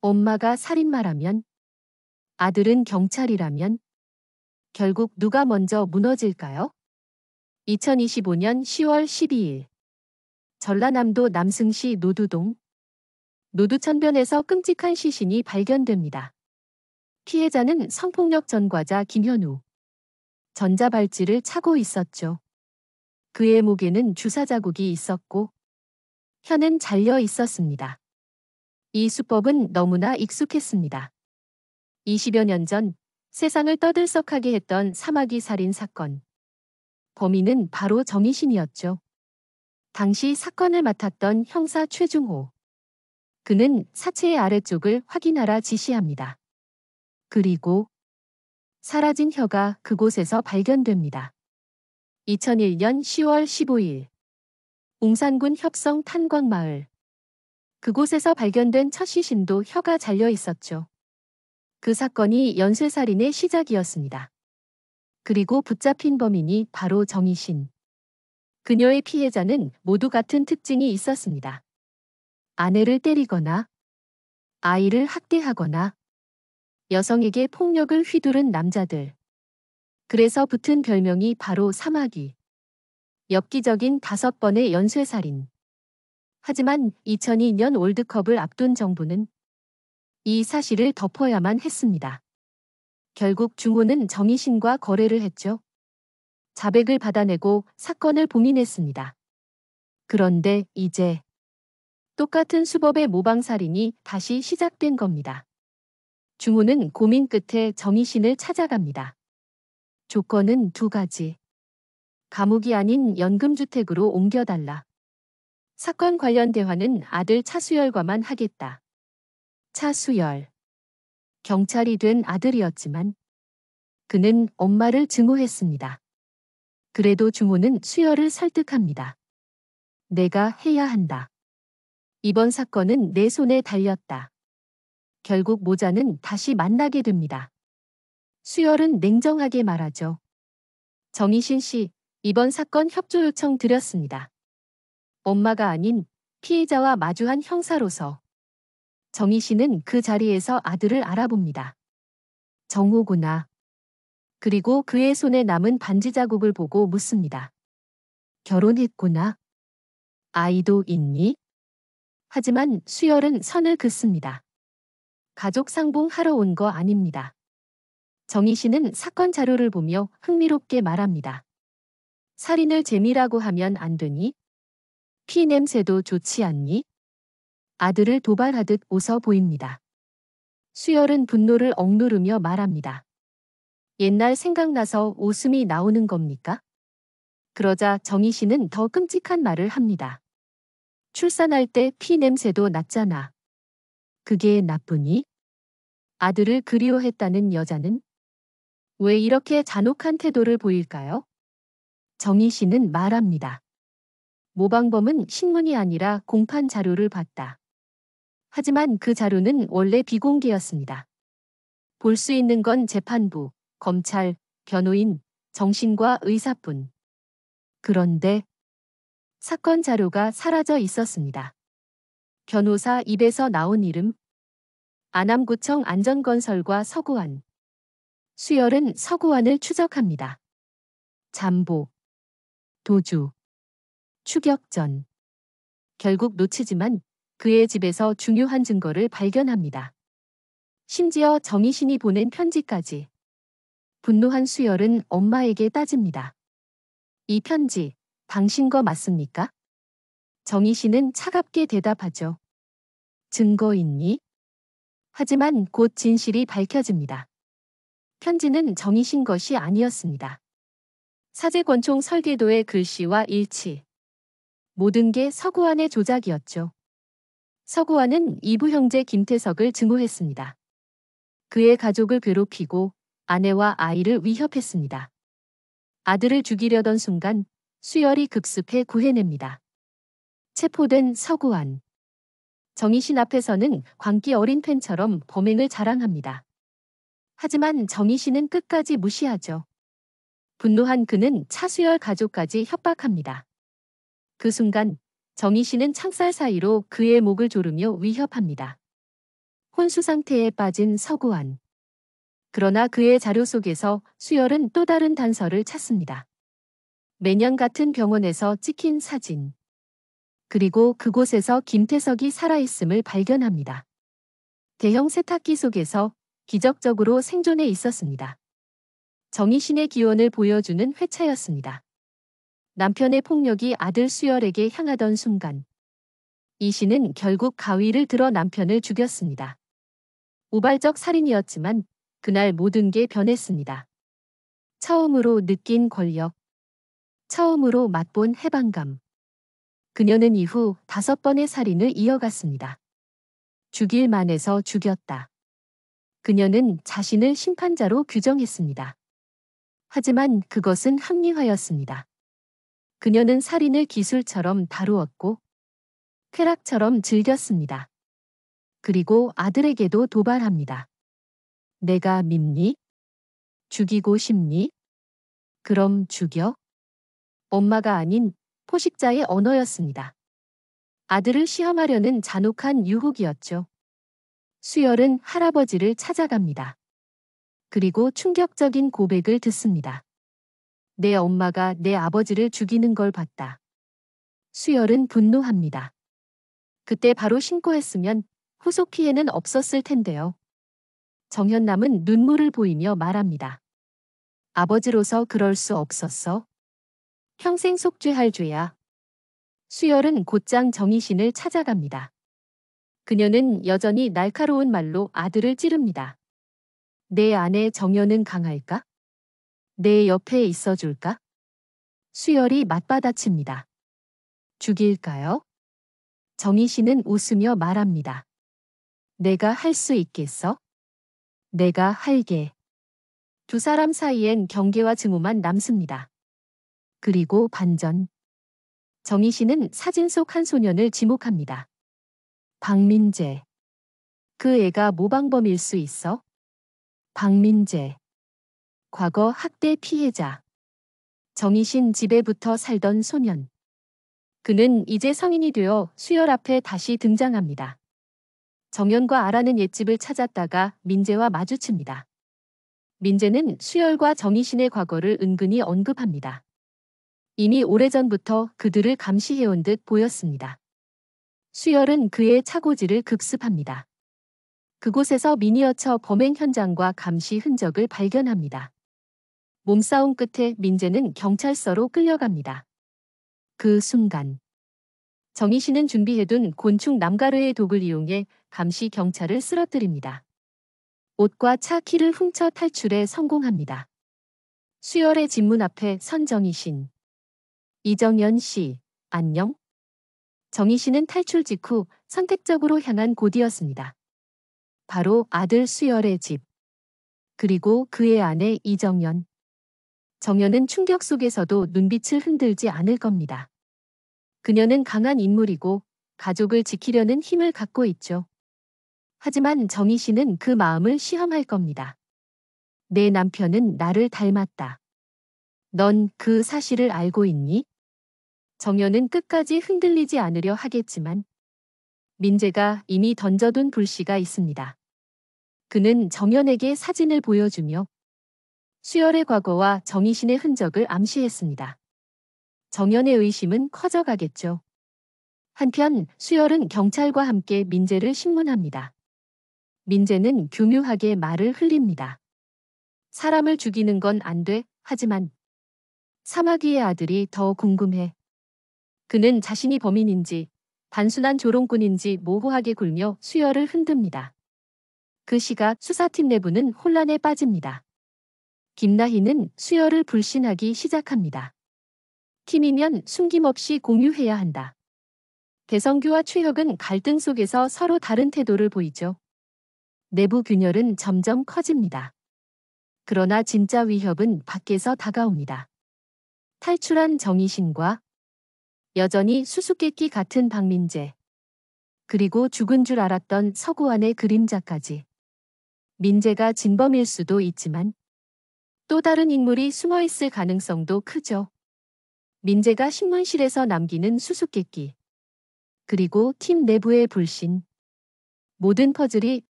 엄마가 살인마라면, 아들은 경찰이라면, 결국 누가 먼저 무너질까요? 2025년 10월 12일. 전라남도 남승시 노두동. 노두천변에서 끔찍한 시신이 발견됩니다. 피해자는 성폭력 전과자 김현우. 전자발찌를 차고 있었죠. 그의 목에는 주사 자국이 있었고, 혀는 잘려 있었습니다. 이 수법은 너무나 익숙했습니다. 20여 년 전 세상을 떠들썩하게 했던 사마귀 살인 사건. 범인은 바로 정희신이었죠. 당시 사건을 맡았던 형사 최중호. 그는 사체의 아래쪽을 확인하라 지시합니다. 그리고 사라진 혀가 그곳에서 발견됩니다. 2001년 10월 15일. 웅산군 협성 탄광마을. 그곳에서 발견된 첫 시신도 혀가 잘려 있었죠. 그 사건이 연쇄살인의 시작이었습니다. 그리고 붙잡힌 범인이 바로 정희신. 그녀의 피해자는 모두 같은 특징이 있었습니다. 아내를 때리거나 아이를 학대하거나 여성에게 폭력을 휘두른 남자들. 그래서 붙은 별명이 바로 사마귀. 엽기적인 5번의 연쇄살인. 하지만 2002년 월드컵을 앞둔 정부는 이 사실을 덮어야만 했습니다. 결국 중호는 정희신과 거래를 했죠. 자백을 받아내고 사건을 봉인했습니다. 그런데 이제 똑같은 수법의 모방살인이 다시 시작된 겁니다. 중호는 고민 끝에 정희신을 찾아갑니다. 조건은 2가지. 감옥이 아닌 연금주택으로 옮겨달라. 사건 관련 대화는 아들 차수열과만 하겠다. 차수열. 경찰이 된 아들이었지만 그는 엄마를 증오했습니다. 그래도 중호는 수열을 설득합니다. 내가 해야 한다. 이번 사건은 내 손에 달렸다. 결국 모자는 다시 만나게 됩니다. 수열은 냉정하게 말하죠. 정희신 씨, 이번 사건 협조 요청 드렸습니다. 엄마가 아닌 피해자와 마주한 형사로서. 정희신은 그 자리에서 아들을 알아봅니다. 정호구나. 그리고 그의 손에 남은 반지 자국을 보고 묻습니다. 결혼했구나. 아이도 있니? 하지만 수열은 선을 긋습니다. 가족 상봉하러 온 거 아닙니다. 정희신은 사건 자료를 보며 흥미롭게 말합니다. 살인을 재미라고 하면 안 되니? 피 냄새도 좋지 않니? 아들을 도발하듯 웃어 보입니다. 수열은 분노를 억누르며 말합니다. 옛날 생각나서 웃음이 나오는 겁니까? 그러자 정희신은 더 끔찍한 말을 합니다. 출산할 때 피 냄새도 났잖아. 그게 나쁘니? 아들을 그리워했다는 여자는 왜 이렇게 잔혹한 태도를 보일까요? 정희신은 말합니다. 모방범은 신문이 아니라 공판 자료를 봤다. 하지만 그 자료는 원래 비공개였습니다. 볼 수 있는 건 재판부, 검찰, 변호인, 정신과 의사뿐. 그런데 사건 자료가 사라져 있었습니다. 변호사 입에서 나온 이름. 안암구청 안전건설과 서구환. 수열은 서구환을 추적합니다. 잠복, 도주, 추격전. 결국 놓치지만 그의 집에서 중요한 증거를 발견합니다. 심지어 정희신이 보낸 편지까지. 분노한 수열은 엄마에게 따집니다. 이 편지, 당신 거 맞습니까? 정희신은 차갑게 대답하죠. 증거 있니? 하지만 곧 진실이 밝혀집니다. 편지는 정희신 것이 아니었습니다. 사제권총 설계도의 글씨와 일치. 모든 게 서구환의 조작이었죠. 서구환은 이부 형제 김태석을 증오했습니다. 그의 가족을 괴롭히고 아내와 아이를 위협했습니다. 아들을 죽이려던 순간 수열이 급습해 구해냅니다. 체포된 서구환. 정희신 앞에서는 광기 어린 팬처럼 범행을 자랑합니다. 하지만 정희신은 끝까지 무시하죠. 분노한 그는 차수열 가족까지 협박합니다. 그 순간 정희신은 창살 사이로 그의 목을 조르며 위협합니다. 혼수 상태에 빠진 서구환. 그러나 그의 자료 속에서 수열은 또 다른 단서를 찾습니다. 매년 같은 병원에서 찍힌 사진. 그리고 그곳에서 김태석이 살아있음을 발견합니다. 대형 세탁기 속에서 기적적으로 생존해 있었습니다. 정희신의 기원을 보여주는 회차였습니다. 남편의 폭력이 아들 수열에게 향하던 순간 이신은 결국 가위를 들어 남편을 죽였습니다. 우발적 살인이었지만 그날 모든 게 변했습니다. 처음으로 느낀 권력, 처음으로 맛본 해방감. 그녀는 이후 5번의 살인을 이어갔습니다. 죽일만 해서 죽였다. 그녀는 자신을 심판자로 규정했습니다. 하지만 그것은 합리화였습니다. 그녀는 살인을 기술처럼 다루었고 쾌락처럼 즐겼습니다. 그리고 아들에게도 도발합니다. 내가 밉니? 죽이고 싶니? 그럼 죽여? 엄마가 아닌 포식자의 언어였습니다. 아들을 시험하려는 잔혹한 유혹이었죠. 수열은 할아버지를 찾아갑니다. 그리고 충격적인 고백을 듣습니다. 내 엄마가 내 아버지를 죽이는 걸 봤다. 수열은 분노합니다. 그때 바로 신고했으면 후속 피해는 없었을 텐데요. 정현남은 눈물을 보이며 말합니다. 아버지로서 그럴 수 없었어. 평생 속죄할 죄야. 수열은 곧장 정희신을 찾아갑니다. 그녀는 여전히 날카로운 말로 아들을 찌릅니다. 내 아내 정연은 강할까? 내 옆에 있어줄까? 수열이 맞받아칩니다. 죽일까요? 정희신은 웃으며 말합니다. 내가 할 수 있겠어? 내가 할게. 두 사람 사이엔 경계와 증오만 남습니다. 그리고 반전. 정희신은 사진 속 한 소년을 지목합니다. 박민재. 그 애가 모방범일 수 있어? 박민재. 과거 학대 피해자. 정희신 집에 붙어 살던 소년. 그는 이제 성인이 되어 수열 앞에 다시 등장합니다. 정연과 아라는 옛집을 찾았다가 민재와 마주칩니다. 민재는 수열과 정희신의 과거를 은근히 언급합니다. 이미 오래전부터 그들을 감시해온 듯 보였습니다. 수열은 그의 차고지를 급습합니다. 그곳에서 미니어처 범행 현장과 감시 흔적을 발견합니다. 몸싸움 끝에 민재는 경찰서로 끌려갑니다. 그 순간 정희신은 준비해둔 곤충 남가르의 독을 이용해 감시 경찰을 쓰러뜨립니다. 옷과 차 키를 훔쳐 탈출에 성공합니다. 수열의 집문 앞에 선 정희신. 이정연 씨, 안녕? 정희신은 탈출 직후 선택적으로 향한 곳이었습니다. 바로 아들 수열의 집. 그리고 그의 아내 이정연. 정연은 충격 속에서도 눈빛을 흔들지 않을 겁니다. 그녀는 강한 인물이고 가족을 지키려는 힘을 갖고 있죠. 하지만 정희신은 그 마음을 시험할 겁니다. 내 남편은 나를 닮았다. 넌 그 사실을 알고 있니? 정연은 끝까지 흔들리지 않으려 하겠지만 민재가 이미 던져둔 불씨가 있습니다. 그는 정연에게 사진을 보여주며 수열의 과거와 정희신의 흔적을 암시했습니다. 정연의 의심은 커져가겠죠. 한편 수열은 경찰과 함께 민재를 신문합니다. 민재는 교묘하게 말을 흘립니다. 사람을 죽이는 건 안 돼, 하지만 사마귀의 아들이 더 궁금해. 그는 자신이 범인인지 단순한 조롱꾼인지 모호하게 굴며 수열을 흔듭니다. 그 시각 수사팀 내부는 혼란에 빠집니다. 김나희는 수열을 불신하기 시작합니다. 팀이면 숨김없이 공유해야 한다. 배성규와 최혁은 갈등 속에서 서로 다른 태도를 보이죠. 내부 균열은 점점 커집니다. 그러나 진짜 위협은 밖에서 다가옵니다. 탈출한 정희신과 여전히 수수께끼 같은 박민재. 그리고 죽은 줄 알았던 서구환의 그림자까지. 민재가 진범일 수도 있지만 또 다른 인물이 숨어있을 가능성도 크죠. 민재가 신문실에서 남기는 수수께끼. 그리고 팀 내부의 불신. 모든 퍼즐이